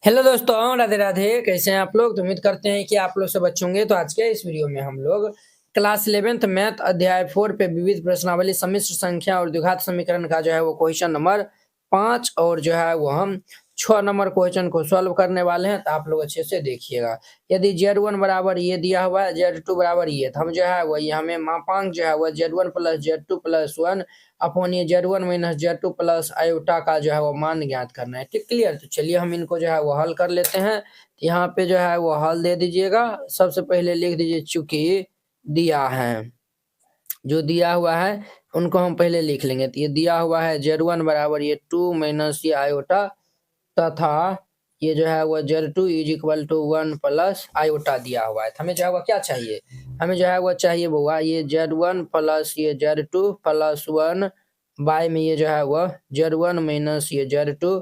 Hello दोस्तों, राधे राधे। कैसे हैं आप लोग? तो उम्मीद करते हैं कि आप लोग सब अच्छे होंगे। तो आज के इस वीडियो में हम लोग क्लास 11th मैथ अध्याय 4 पे विविध प्रश्नावली सम्मिश्र संख्या और द्विघात समीकरण का जो है वो क्वेश्चन नंबर 5 और जो है वो हम 6 नंबर क्वेश्चन को सॉल्व करने वाले हैं। तो आप लोग अच्छे से देखिएगा। यदि Z1 बराबर ये दिया हुआ है, Z2 बराबर ये, तो हम जो है वही हमें मापांक जो है वह Z1 plus Z2 plus 1 upon ये Z1 minus Z2 plus iota का जो है वो मान ज्ञात करना है। ठीक, क्लियर। तो चलिए हम इनको जो है वो हल कर लेते हैं। यहाँ पे जो है वो हल दे दीजिएगा। सबसे पहले लिख दीजिए चूंकि दिया है, जो दिया हुआ है उनको हम पहले लिख लेंगे। तो ये दिया हुआ है Z1 बराबर ये 2 माइनस ये आयोटा तथा ये जो है वो Z2 is equal to 1 plus iota दिया हुआ है। तो हमें जो है वो क्या चाहिए? हमें जो है वो चाहिए बुआ ये Z1 प्लस ये Z2 प्लस 1 बाय में ये जो है वो Z1 माइनस ये Z2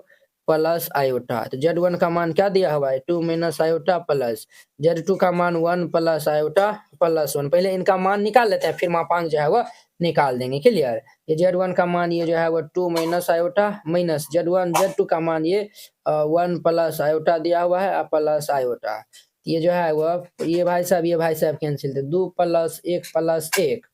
प्लस आयोटा। तो Z1 का मान क्या दिया हुआ है? 2 माइनस आयोटा प्लस Z2 का मान 1 प्लस आयोटा प्लस 1। पहले इनका मान निकाल लेते हैं, फिर मापांक जो है वो निकाल देंगे। क्लियर। ये Z1 का मान ये जो है वो 2 माइनस आयोटा माइनस Z2 का मान ये 1 प्लस आयोटा दिया हुआ है प्लस आयोटा। ये जो है वो ये भाई साहब कैंसिल थे। 2 प्लस 1 प्लस 1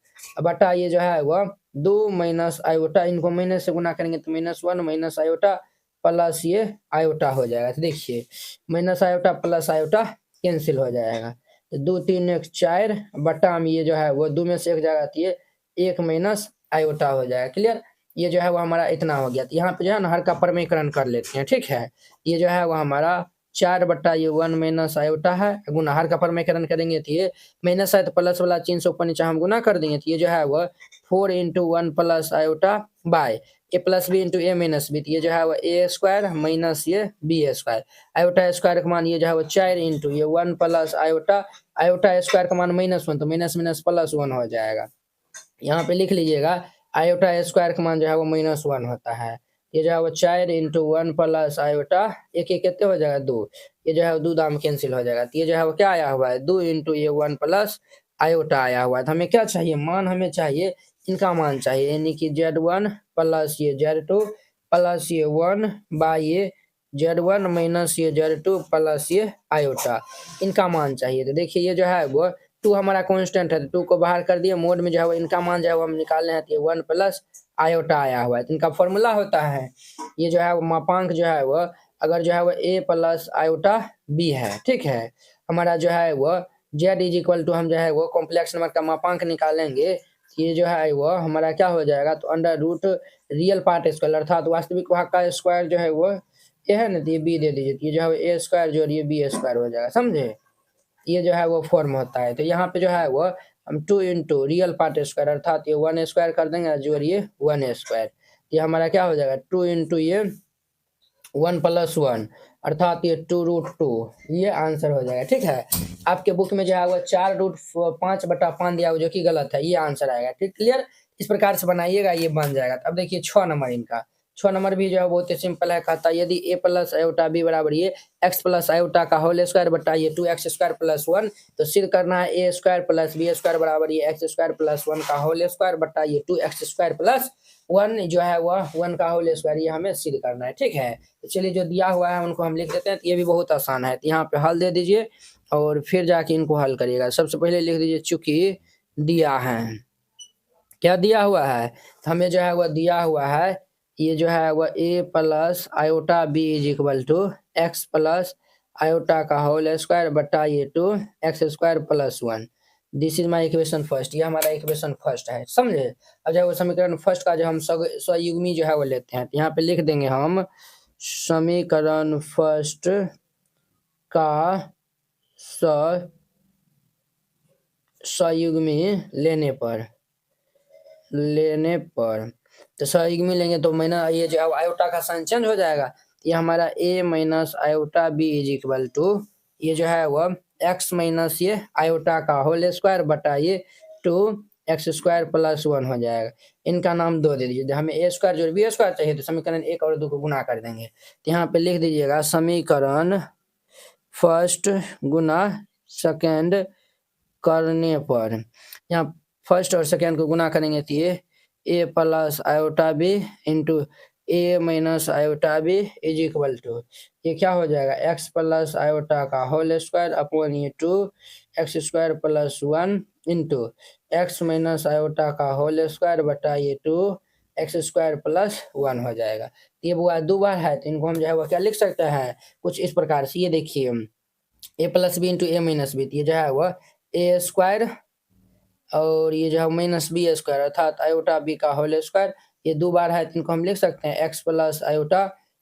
बटा ये जो है वो 2 माइनस आयोटा, इनको माइनस से गुना करेंगे तो माइनस 1 माइनस आयोटा प्लस ये आयोटा हो जाएगा। तो देखिए minus iota plus iota cancel हो जाएगा। तो 2 3 1 4 बटा में ये जो है वो 2 में से एक जगह आती है 1 माइनस आयोटा हो जाएगा। क्लियर। ये जो है वो हमारा इतना हो गया। तो यहाँ पे जो है ना हर का परमीकरण कर लेते हैं। ठीक है। ये जो है वो हमारा 4 बट्टा ये 1 माइनस आयोटा है, गुना हर का परमीकरण करेंगे तो ये माइनस है तो प्लस वाला चिन्ह से ऊपर नीचे हम गुना कर देंगे। तो ये जो है वो 4 into 1 plus iota bye A plus B into a minus B. ये जो है वो ए स्क्वायर माइनस ये बी स्क्वायर। आयोटा स्क्वायर का मान ये जो है वो 4 इंटू ये 1 प्लस आयोटा, आयोटा स्क्वायर का मान -1 तो माइनस माइनस प्लस 1 हो जाएगा। यहाँ पे लिख लीजिएगा आयोटा स्क्वायर का मान जो है वो -1 होता है। ये जो है वो 4 इंटू 1 प्लस आयोटा, एक एक कितने हो जाएगा 2, ये जो है वो 2 दाम कैंसिल हो जाएगा। तो ये जो है वो क्या आया हुआ है 2 इंटू ये 1 प्लस आयोटा आया हुआ है। तो हमें क्या चाहिए? मान हमें चाहिए, इनका मान चाहिए, यानी कि Z1 प्लस ये Z2 प्लस ये 1 बाय ये Z1 माइनस ये Z2 प्लस ये आयोटा, इनका मान चाहिए। तो देखिए ये जो है वो 2 हमारा कांस्टेंट है, तो 2 को बाहर कर दिए, मोड में जो है वो इनका मान जो है वो हम निकालने हैं। तो ये 1 प्लस आयोटा आया हुआ है। तो इनका फॉर्मूला होता है ये जो है वो मापांक जो है वो अगर जो है वो a प्लस आयोटा b है। ठीक है। हमारा जो है वो z इज इक्वल टू हम जो है वो कॉम्प्लेक्स नंबर का मापांक निकालेंगे। ये जो है वो हमारा क्या हो जाएगा? तो under root real part square अर्थात वास्तविक भाग का स्क्वायर जो है वो ए है ना, तो ये b दे दीजिए। तो ये जो है a स्क्वायर जो ये b स्क्वायर हो जाएगा। समझे? ये जो है वो फॉर्म होता है। तो यहाँ पे जो है वो हम 2 इंटू रियल पार्ट स्क्वायर अर्थात ये 1 स्क्वायर कर देंगे जो ये 1 स्क्वायर। ये हमारा क्या हो जाएगा 2 इंटू ये 1 प्लस 1 अर्थात ये 2 रूट 2, ये आंसर हो जाएगा। ठीक है। आपके बुक में जो है वो 4 रूट 5 बटा 5 दिया हुआ जो कि गलत है, ये आंसर आएगा। ठीक, क्लियर। इस प्रकार से बनाइएगा, ये बन जाएगा। अब देखिए 6 नंबर इनका 6 नंबर भी जो है बहुत ही सिंपल है। कहता है यदि a प्लस आयोटा b बराबर ये x प्लस आयोटा का होल स्क्वायर बटा ये 2x स्क्वायर प्लस 1, तो सिद्ध करना है a square plus b square बराबर ये x स्क्वायर प्लस 1 का होल स्क्वायर बटा ये 2x स्क्वायर प्लस 1 जो है वह 1 का होल स्क्वायर, ये हमें सिद्ध करना है। ठीक है। तो चलिए जो दिया हुआ है उनको हम लिख देते हैं। तो ये भी बहुत आसान है। तो यहाँ पे हल दे दीजिए और फिर जाके इनको हल करिएगा। सबसे पहले लिख दीजिए चूंकि दिया है। क्या दिया हुआ है? हमें जो है वह दिया हुआ है ये जो है वह a plus iota b is equal to x plus iota का होल स्क्वायर बटा ये 2x square plus 1। This is my equation first. ये हमारा इक्वेशन फर्स्ट है। समझे? अब जो है वो समीकरण फर्स्ट का जो हम सयुग्मी जो है वो लेते हैं। तो यहाँ पे लिख देंगे हम समीकरण फर्स्ट का सयुग्मी लेने पर तो सयुग्मी लेंगे तो मैंने ये जो है आयोटा का साइन चेंज हो जाएगा। ये हमारा a minus iota b is equal to ये जो है वो x माइनस ये आयोटा का होल स्क्वायर बटा ये 2x स्क्वायर प्लस 1 हो जाएगा। इनका नाम 2 दे दीजिए। हमें a स्क्वायर जो b स्क्वायर चाहिए तो समीकरण 1 और 2 को गुना कर देंगे। तो यहाँ पे लिख दीजिएगा समीकरण फर्स्ट गुना सेकेंड करने पर, यहाँ फर्स्ट और सेकेंड को गुना करेंगे तो ये a plus iota b into a minus iota b is equal to, ये क्या हो जाएगा, एक्स प्लस आयोटा का होल स्क्वायर अपॉन ये 2x² plus 1 into x minus iota का होल स्क्वायर बटा ये 2x² प्लस 1 हो जाएगा। ये बुआ दो बार है तो इनको हम जो है वो क्या लिख सकते हैं कुछ इस प्रकार से, ये देखिए ए plus B into a minus B, ये जो है वह ए स्क्वायर और ये जो है माइनस बी स्क्वायर अर्थात आयोटा बी का होल स्क्वायर, ये दो बार है तो इनको हम लिख सकते हैं x plus iota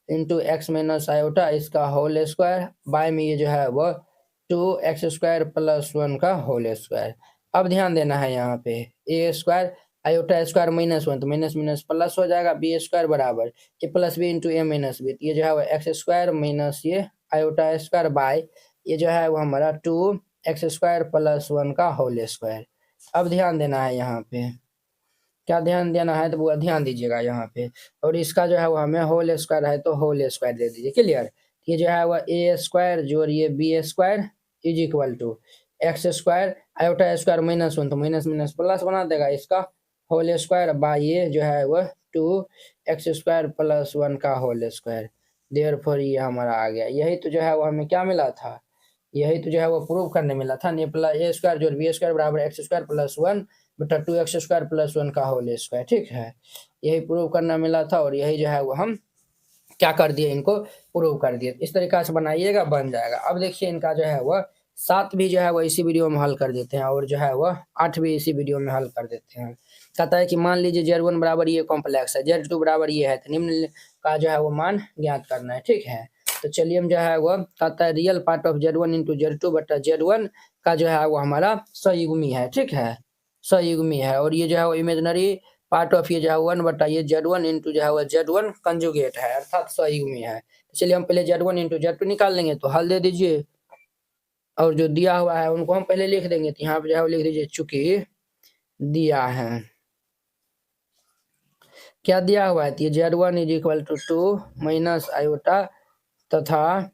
into x minus iota इसका होल स्क्वायर बाय में ये जो है वह 2x² प्लस 1 का होल स्क्वायर। अब ध्यान देना है यहाँ पे ए स्क्वायर आयोटा स्क्वायर माइनस 1 तो माइनस माइनस प्लस हो जाएगा, बी स्क्वायर बराबर ए plus B into a minus B, ये जो है वह x² माइनस ये आयोटा स्क्वायर बाय ये जो है वो हमारा 2x² प्लस 1 का होल स्क्वायर। अब ध्यान देना है यहाँ पे, क्या ध्यान देना है तो वो ध्यान दीजिएगा यहाँ पे, और इसका जो है वो हमें होल स्क्वायर है तो होल स्क्वायर दे दीजिए, क्लियर। ये जो है वो ए स्क्वायर जोड़िए b square is equal to x square iota square minus 1 तो माइनस माइनस प्लस बना देगा इसका होल स्क्वायर बाय ये जो है वह 2x² प्लस 1 का होल स्क्वायर। देयरफॉर ये हमारा आ गया, यही तो जो है वो हमें क्या मिला था, यही तो जो है वो प्रूव करने मिला था, ए प्लस ए स्क्वायर जोड़ बी स्क्वायर बराबर x² प्लस 1 बटा 2x² प्लस 1 का होल स्क्वायर, ठीक है। यही प्रूव करना मिला था और यही जो है वो हम क्या कर दिए, इनको प्रूव कर दिए। इस तरीका से बनाइएगा बन जाएगा। अब देखिए इनका जो है वह 7 भी जो है वह इसी वीडियो में हल कर देते हैं और जो है वह 8 भी इसी वीडियो में हल कर देते हैं। कहता है कि मान लीजिए Z1 बराबर ये कॉम्प्लेक्स है, Z2 बराबर ये है, तो निम्न का जो है वो मान ज्ञात करना है, ठीक है। तो चलिए हम जो है वो कहता है real part of Z1 into Z2 बटा Z1 का जो है वो हमारा सयुग्मी है, ठीक है, सयुग्मी है, और ये जो है वो इमेजिनरी पार्ट ऑफ ये जो है 1 बटा ये Z1 इंटू जो है वो Z1 कंजुगेट है अर्थात सयुग्मी है। चलिए हम पहले Z1 इंटू Z2 निकाल लेंगे, तो हल दे दीजिए और जो दिया हुआ है उनको हम पहले लिख देंगे, तो यहाँ पे जो है लिख दीजिए चूंकि दिया है, क्या दिया हुआ है, तो ये Z1 is equal to 2 minus iota तथा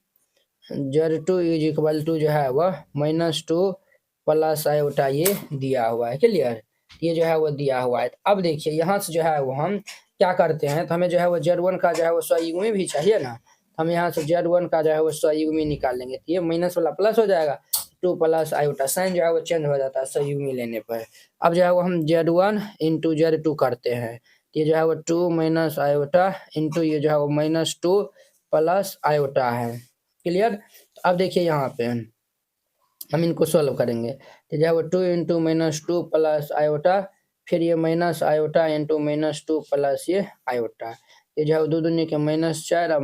Z2 इज इक्वल टू जो है वह -2 प्लस आयोटा ये दिया हुआ है, क्लियर। ये जो है वो दिया हुआ है। अब देखिए यहाँ से जो है वो हम क्या करते हैं, तो हमें जो है वो Z1 का जो है वो सयुग्मी भी चाहिए ना, हम यहाँ से Z1 का जो है वो सयुग्मी निकाल लेंगे, तो ये माइनस वाला प्लस हो जाएगा, 2 प्लस आयोटा साइन जो है वो चेंज हो जाता है सयुग्मी लेने पर। अब जो है वो हम Z1 इंटू Z2 करते हैं, ये जो है वो 2 माइनस आयोटा इंटू ये जो है वो -2 प्लस आयोटा है, क्लियर। तो अब देखिए यहाँ पे हम इनको सोल्व करेंगे, तो जो है वो 2 इंटू -2 प्लस आयोटा फिर ये माइनस आयोटा इंटू -2 प्लस ये आयोटा, ये जो है वो दो दूनी के -4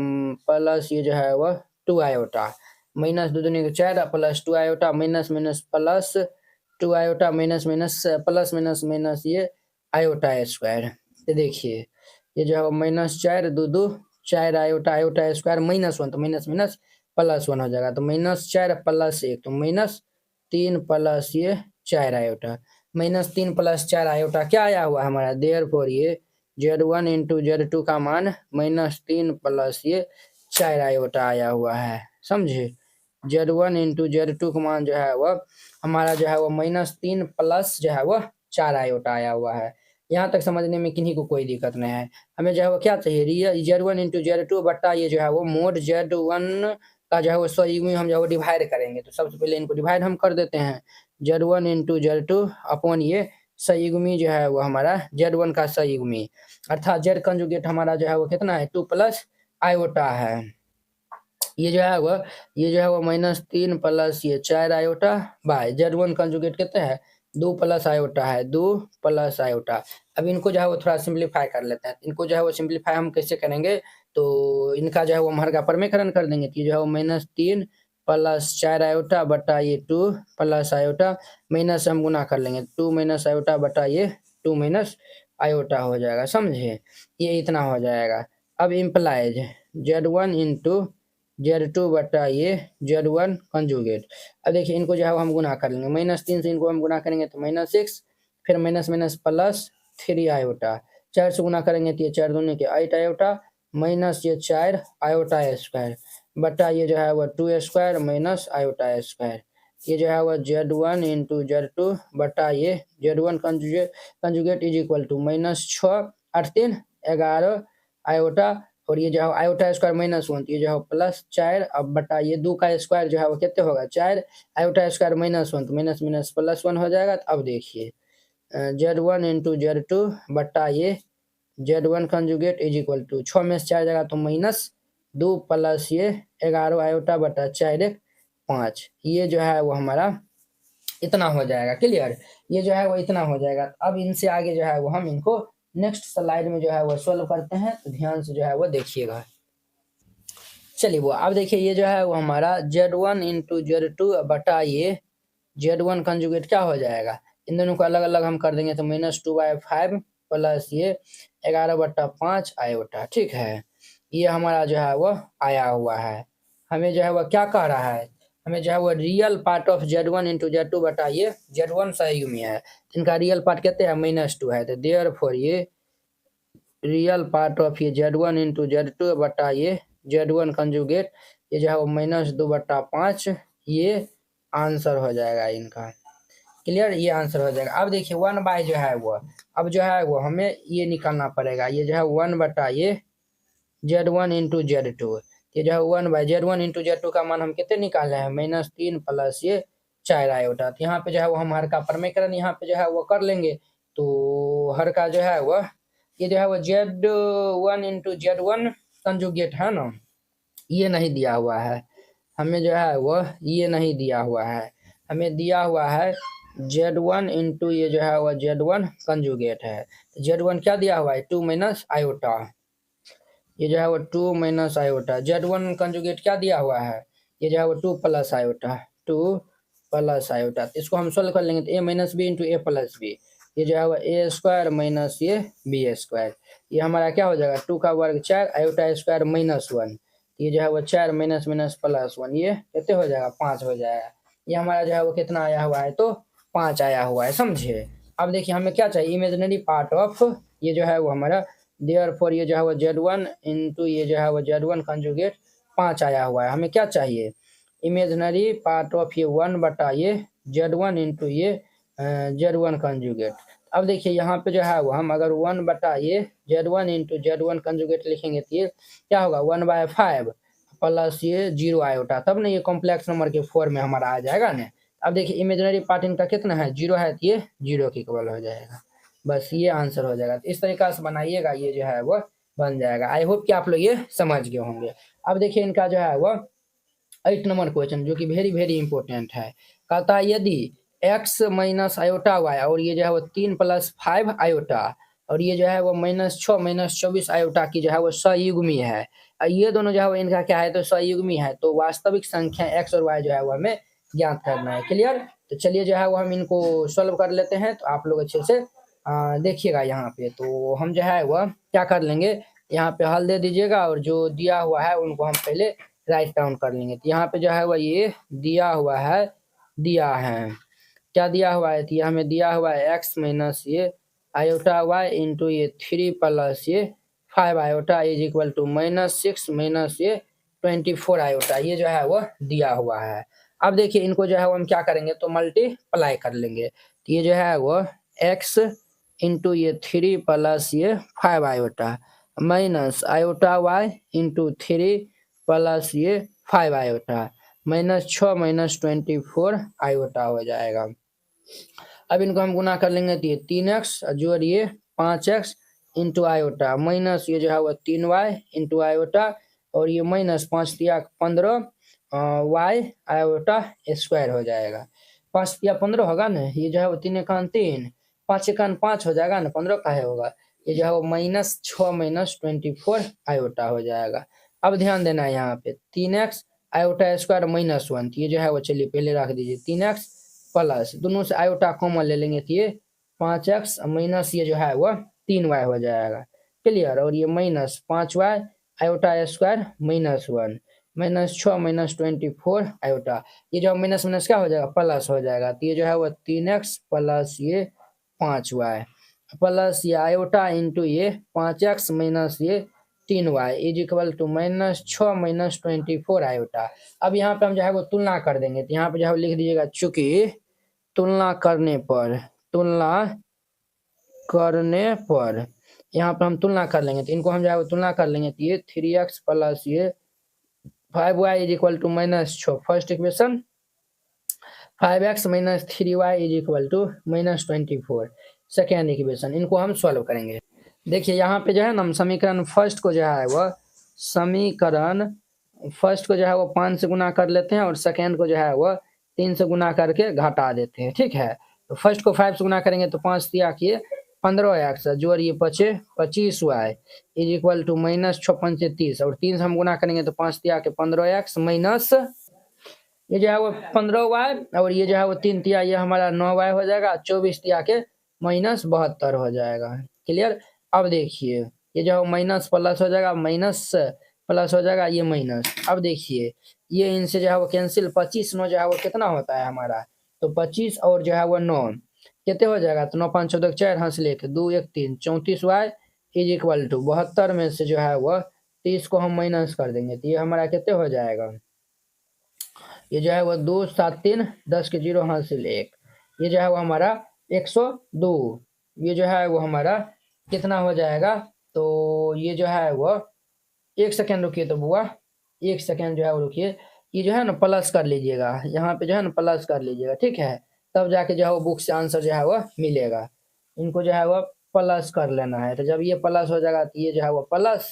प्लस ये जो है वह 2 आयोटा, माइनस दो दूनी के 4 plus 2 iota minus minus plus 2 iota minus minus plus minus minus ये आयोटा स्क्वायर। ये देखिए ये जो है वो -4 दो दो 4 आयोटा आयोटा स्क्वायर -1 तो माइनस माइनस प्लस 1 हो जाएगा, तो -4 प्लस 1 तो -3 प्लस ये 4 आयोटा, -3 प्लस 4 आयोटा क्या आया हुआ हमारा, देयरफॉर ये Z1 इंटू Z2 का मान -3 प्लस ये 4 आयोटा आया हुआ है, समझे। Z1 इंटू Z2 का मान जो है वह हमारा जो है वो -3 प्लस जो है वह 4 आयोटा आया हुआ है। यहाँ तक समझने में किन्हीं को कोई दिक्कत नहीं है। हमें जो है वो क्या चाहिए, रियल Z1 इंटू Z2 बट्टा ये जो है वो मोड Z1 का जो है वो सयुग्मी हम जो है वो डिवाइड करेंगे, तो सबसे पहले इनको डिवाइड हम कर देते हैं, Z1 इंटू Z2 अपॉन ये सयुग्मी जो है वो हमारा Z1 का सयुग्मी अर्थात Z कंजुगेट हमारा जो है वो कितना है 2 प्लस आयोटा है, ये जो है वो -3 प्लस ये 4 आयोटा बाय Z1 कंजुगेट कितना है 2 प्लस आयोटा है 2 प्लस आयोटा। अब इनको जो है वो थोड़ा सिंप्लीफाई कर लेते हैं, इनको जो है वो सिंप्लीफाई हम कैसे करेंगे, तो इनका जो है वो हम हर का परमेकरण कर देंगे, तो ये जो है वो -3 प्लस 4 आयोटा बटा ये 2 प्लस आयोटा माइनस हम गुना कर लेंगे 2 माइनस आयोटा बटा ये 2 माइनस आयोटा हो जाएगा, समझे, ये इतना हो जाएगा। अब इम्प्लाइज Z1 इंटू Z2 बटा ये Z1 कंजुगेट। अब देखिए इनको जो है हम गुना कर लेंगे, -3 से इनको हम गुना करेंगे तो -6 फिर माइनस माइनस प्लस 3 आयोटा, 4 से गुना करेंगे तो ये 4 दूनी के 8 आयोटा माइनस ये 4 आयोटा स्क्वायर बटा ये जो है वो 2 स्क्वायर माइनस आयोटा स्क्वायर, ये जो है वो Z1 इंटू Z2 बटा ये Z1 conjugate is equal to -6 8 3 11 iota, और ये जो है आयोटा स्क्वायर -1, तो ये जो है +4 अब बटा ये 2 का स्क्वायर जो है वो कितने होगा 4, आयोटा स्क्वायर -1 तो माइनस माइनस +1 हो जाएगा। तो अब देखिए Z1 इंटू Z2 बटा ये Z1 conjugate is equal to 6 में से 4 जाएगा तो -2 प्लस ये 11 आयोटा बटा 4 1 5, ये जो है वो हमारा इतना हो जाएगा। क्लियर, ये जो है वो इतना हो जाएगा। अब इनसे आगे जो है वो हम इनको नेक्स्ट स्लाइड में जो है वो सोल्व करते हैं, तो ध्यान से जो है वो देखिएगा। चलिए वो अब देखिए ये जो है वो हमारा Z1 इंटू Z2 बटा ये Z1 कंजुगेट क्या हो जाएगा, इन दोनों को अलग अलग हम कर देंगे तो -2/5 प्लस ये 11/5 आयोटा। ठीक है, ये हमारा जो है वो आया हुआ है। हमें जो है वो क्या कह रहा है, हमें जो है वो real part of Z1 into Z2 बटा ये Z1 सही में है, इनका रियल पार्ट कितने है -2 है, तो देयरफॉर ये रियल पार्ट ऑफ ये Z1 इंटू Z2 बटा ये Z1 कंजुगेट ये जो है वो -2/5, ये आंसर हो जाएगा इनका। क्लियर, ये आंसर हो जाएगा। अब देखिए 1 बाय जो है वो अब जो है वो हमें ये निकालना पड़ेगा, ये जो है 1 बटा ये Z1 इंटू Z2, ये जो है 1 बाय Z1 इंटू Z2 का मान हम कितने निकाले हैं -3 प्लस ये 4 आयोटा। तो यहाँ पे जो है वो हम हर का परमेकरण यहाँ पे जो है वो कर लेंगे, तो हर का जो है वो ये जो है वो Z1 इंटू Z1 कंजुगेट है ना, ये नहीं दिया हुआ है हमें, जो है वो ये नहीं दिया हुआ है, हमें दिया हुआ है Z1 इंटू ये जो है वो Z1 कंजुगेट है। Z1 क्या दिया हुआ है 2 माइनस आयोटा, ये जो है वो 2 माइनस आयोटा। Z1 कंजुगेट क्या दिया हुआ है, ये जो है वो 2 प्लस आयोटा, 2 प्लस आयोटा। तो इसको हम सोल्व कर लेंगे तो a minus b into a plus b, ये जो है वो ए स्क्वायर माइनस ये बी स्क्वायर, ये हमारा क्या हो जाएगा 2 का वर्ग 4 आयोटा स्क्वायर -1, ये जो है वो 4 माइनस माइनस +1, ये कितने हो जाएगा 5 हो जाएगा। ये हमारा जो है वो कितना आया हुआ है तो 5 आया हुआ है, समझे। अब देखिए हमें क्या चाहिए इमेजिनरी पार्ट ऑफ ये जो है वो हमारा, देयरफॉर ये जो है वो Z1 इंटू ये जो है वो Z1 कंजुगेट 5 आया हुआ है। हमें क्या चाहिए इमेजिनरी पार्ट ऑफ ये 1 बटा ये Z1 इंटू ये Z1 कंजुगेट। अब देखिए यहाँ पे जो है वो हम अगर 1 बटा ये Z1 इंटू Z1 कंजुगेट लिखेंगे तो ये क्या होगा 1/5 प्लस ये 0 आयोटा, तब ना ये कॉम्प्लेक्स नंबर के फॉर्म में हमारा आ जाएगा ना। अब देखिए इमेजिनरी पार्ट इनका कितना है 0 है, तो ये 0 के इक्वल हो जाएगा, बस ये आंसर हो जाएगा। तो इस तरीका से बनाइएगा, ये जो है वो बन जाएगा। आई होप कि आप लोग ये समझ गए होंगे। अब देखिए इनका जो है वो 8 नंबर क्वेश्चन जो कि वेरी वेरी इंपॉर्टेंट है, कहता है यदि x माइनस आयोटा वाई और ये जो है वो 3 + 5 आयोटा और ये जो है वो -6 -24 आयोटा की जो है वो सयुग्मी है, ये दोनों जो है वो इनका क्या है तो सयुग्मी है, तो वास्तविक संख्या x और y जो है वो हमें ज्ञात करना है। क्लियर, तो चलिए जो है वो हम इनको सॉल्व कर लेते हैं, तो आप लोग अच्छे से देखिएगा यहाँ पे। तो हम जो है वह क्या कर लेंगे, यहाँ पे हल दे दीजिएगा और जो दिया हुआ है उनको हम पहले राइट डाउन कर लेंगे। तो यहाँ पे जो है वह ये दिया हुआ है, दिया है क्या दिया हुआ है, तो ये हमें दिया हुआ है x माइनस ये आयोटा y इंटू ये 3 प्लस ये 5 iota is equal to -6 minus ये 24 आयोटा, ये जो है वो दिया हुआ है। अब देखिए इनको जो है वो हम क्या करेंगे तो मल्टीप्लाई कर लेंगे, तो ये जो है वो x इंटू ये 3 प्लस ये 5 iota minus iota y into 3 plus ये 5 आयोटा -6 -24 आयोटा हो जाएगा। अब इनको हम गुना कर लेंगे तो ये 3x जोड़ ये 5x इंटू आयोटा माइनस ये जो है वो 3y इंटू आयोटा और ये -5×3 = 15 y आयोटा स्क्वायर हो जाएगा। 5×3 = 15 होगा ना, ये जो है वो 3×1 = 3 5×1 हो जाएगा ना, 15 का है होगा, ये जो है वो -6 -24 आयोटा हो जाएगा। अब ध्यान देना है यहाँ पे 3x आयोटा स्क्वायर -1, ये जो है वो चलिए पहले रख दीजिए 3x प्लस दोनों से आयोटा कॉमन ले लेंगे तो ये 5x माइनस ये जो है वो 3y हो जाएगा। क्लियर, और ये -5y आयोटा स्क्वायर -1 -6 -24 आयोटा, ये जो माइनस माइनस क्या हो जाएगा प्लस हो जाएगा, तो ये जो है वो 3x प्लस ये 5y प्लस ये आयोटा इंटू ये 5x माइनस ये 3y is equal to -6 -24 iota. अब यहाँ पे हम जो है वो तुलना कर देंगे, तो यहाँ पे जो है लिख दीजिएगा चूंकि तुलना करने पर यहाँ पर हम तुलना कर लेंगे, तो इनको हम जो है वो तुलना कर लेंगे, तो ये 3x प्लस ये 5y is equal to -6 first equation, 5x minus 3y is equal to -24 second equation. इनको हम सॉल्व करेंगे। देखिए यहाँ पे जो है ना हम समीकरण फर्स्ट को जो है वो समीकरण फर्स्ट को जो है वो 5 से गुना कर लेते हैं और सेकेंड को जो है वो 3 से गुना करके घटा देते हैं, ठीक है। तो फर्स्ट को 5 से गुना करेंगे तो 5 तिया किए 15x जोड़िए 25y इज इक्वल टू -6 पंचे 30 और 3 से हम गुना करेंगे तो 5 तिया के 15x माइनस ये जो है वो 15y और ये जो है वो 3 तिया ये हमारा 9y हो जाएगा, 24 तिया के -72 हो जाएगा। क्लियर। अब देखिए ये जो है माइनस प्लस हो जाएगा, माइनस प्लस हो जाएगा, ये माइनस। अब देखिए ये इनसे जो है वो कैंसिल, 25 9 जो है वो कितना होता है हमारा, तो 25 और जो है वो 9 कितने हो जाएगा, तो 9 5 14 4 हंस लेके 2 1 3 34y इज इक्वल टू 72 में से जो है वो 30 को हम माइनस कर देंगे, तो ये हमारा कितने हो जाएगा, ये जो है वो 2 7 3 10 के 0 हासिल 1, ये जो है वो हमारा 102, ये जो है वो हमारा कितना हो जाएगा, तो ये जो है वो 1 सेकेंड रुकिए, तो बुआ 1 सेकेंड जो है वो रुकिए, ये जो है ना प्लस कर लीजिएगा, यहाँ पे जो है ना प्लस कर लीजिएगा, ठीक है, तब जाके जो है वो बुक से आंसर जो है वो मिलेगा। इनको जो है वो प्लस कर लेना है, तो जब ये प्लस हो जाएगा तो ये जो है वो प्लस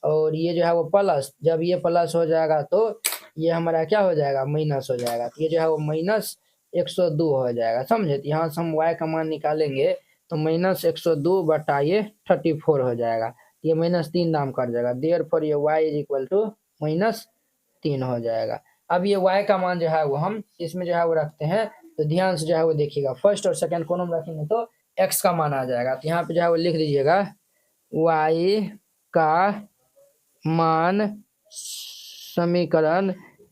और ये जो है वो प्लस, जब ये प्लस हो जाएगा तो ये हमारा क्या हो जाएगा, माइनस हो जाएगा, तो ये जो है वो -102 हो जाएगा, समझे। तो यहाँ से हम y का मान निकालेंगे तो -102 बटा ये 34 हो जाएगा, ये -3 नाम कर जाएगा, देयरफॉर ये y इज इक्वल टू -3 हो जाएगा। अब ये y का मान जो है वो हम इसमें जो है वो रखते हैं, तो ध्यान से जो है वो देखिएगा, फर्स्ट और सेकंड कोनों में रखेंगे तो x का मान आ जाएगा, तो यहाँ पे जो है वो लिख दीजिएगा y का मान समीकरण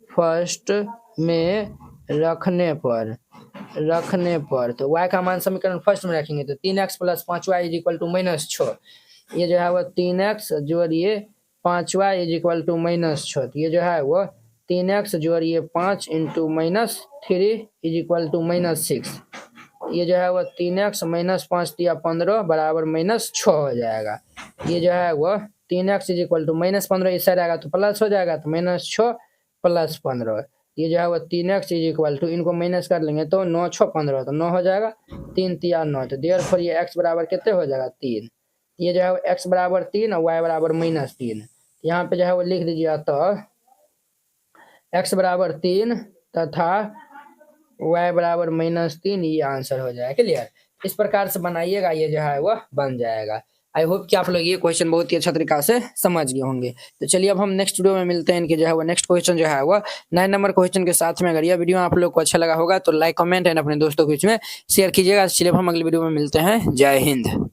फर्स्ट में रखने पर तो y का मान समीकरण फर्स्ट में रखेंगे तो 3x plus 5y is equal to -6, ये जो है वो 3x जोड़िए 5y इज इक्वल टू -6, तो ये जो है वो 3x जोड़िए 5 इंटू -3 इज इक्वल टू -6, ये जो है वो 3x माइनस 5 दिया 15 बराबर -6 हो जाएगा, ये जो है वो 3x इज इक्वल टू -15 इस साइड आएगा तो प्लस हो जाएगा, तो -6 प्लस 15, ये जो है वो 3x इज इक्वल टू इनको माइनस कर लेंगे तो 9 6 15 तो 9 हो जाएगा, 3 तिया 9, तो देयरफॉर ये x बराबर कितने हो जाएगा 3, ये जो है वो x बराबर 3 और y बराबर -3, यहाँ पे जो है वो लिख दीजिए, तो x बराबर 3 तथा y बराबर -3, ये आंसर हो जाएगा। क्लियर। इस प्रकार से बनाइएगा, ये जो है वो बन जाएगा। आई होप कि आप लोग ये क्वेश्चन बहुत ही अच्छा तरीका से समझ गए होंगे। तो चलिए अब हम नेक्स्ट वीडियो में मिलते हैं, इनके जो है वो नेक्स्ट क्वेश्चन जो है वो 9 नंबर क्वेश्चन के साथ में। अगर यह वीडियो आप लोग को अच्छा लगा होगा तो लाइक कमेंट एंड अपने दोस्तों के बीच में शेयर कीजिएगा। चलिए अब हम अगली वीडियो में मिलते हैं। जय हिंद।